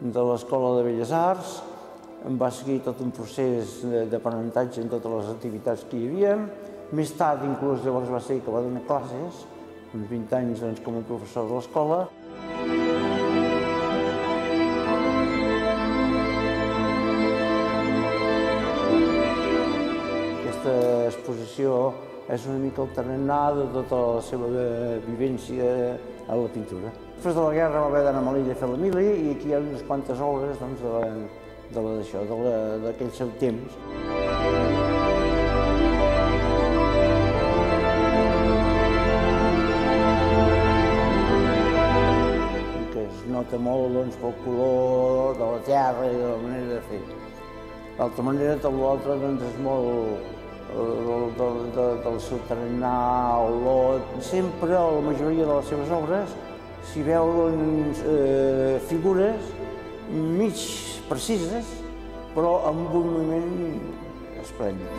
de l'Escola de Belles Arts, em va seguir tot un procés d'aprenentatge en totes les activitats que hi havia. Més tard, inclús llavors va ser que va donar classes, uns 20 anys com a professor de l'escola. Aquesta exposició és una mica el tarannà de tota la seva vivència a la pintura. Després de la guerra va haver d'anar a Melilla a fer la mili i aquí hi ha unes quantes obres d'aquell seu temps. Que es nota molt pel color de la terra i de la manera de fer. D'altra manera, tot l'altre és molt del seu tarannà, olor. Sempre, a la majoria de les seves obres, s'hi veuen figures mig precises, però amb un moviment esplèndid.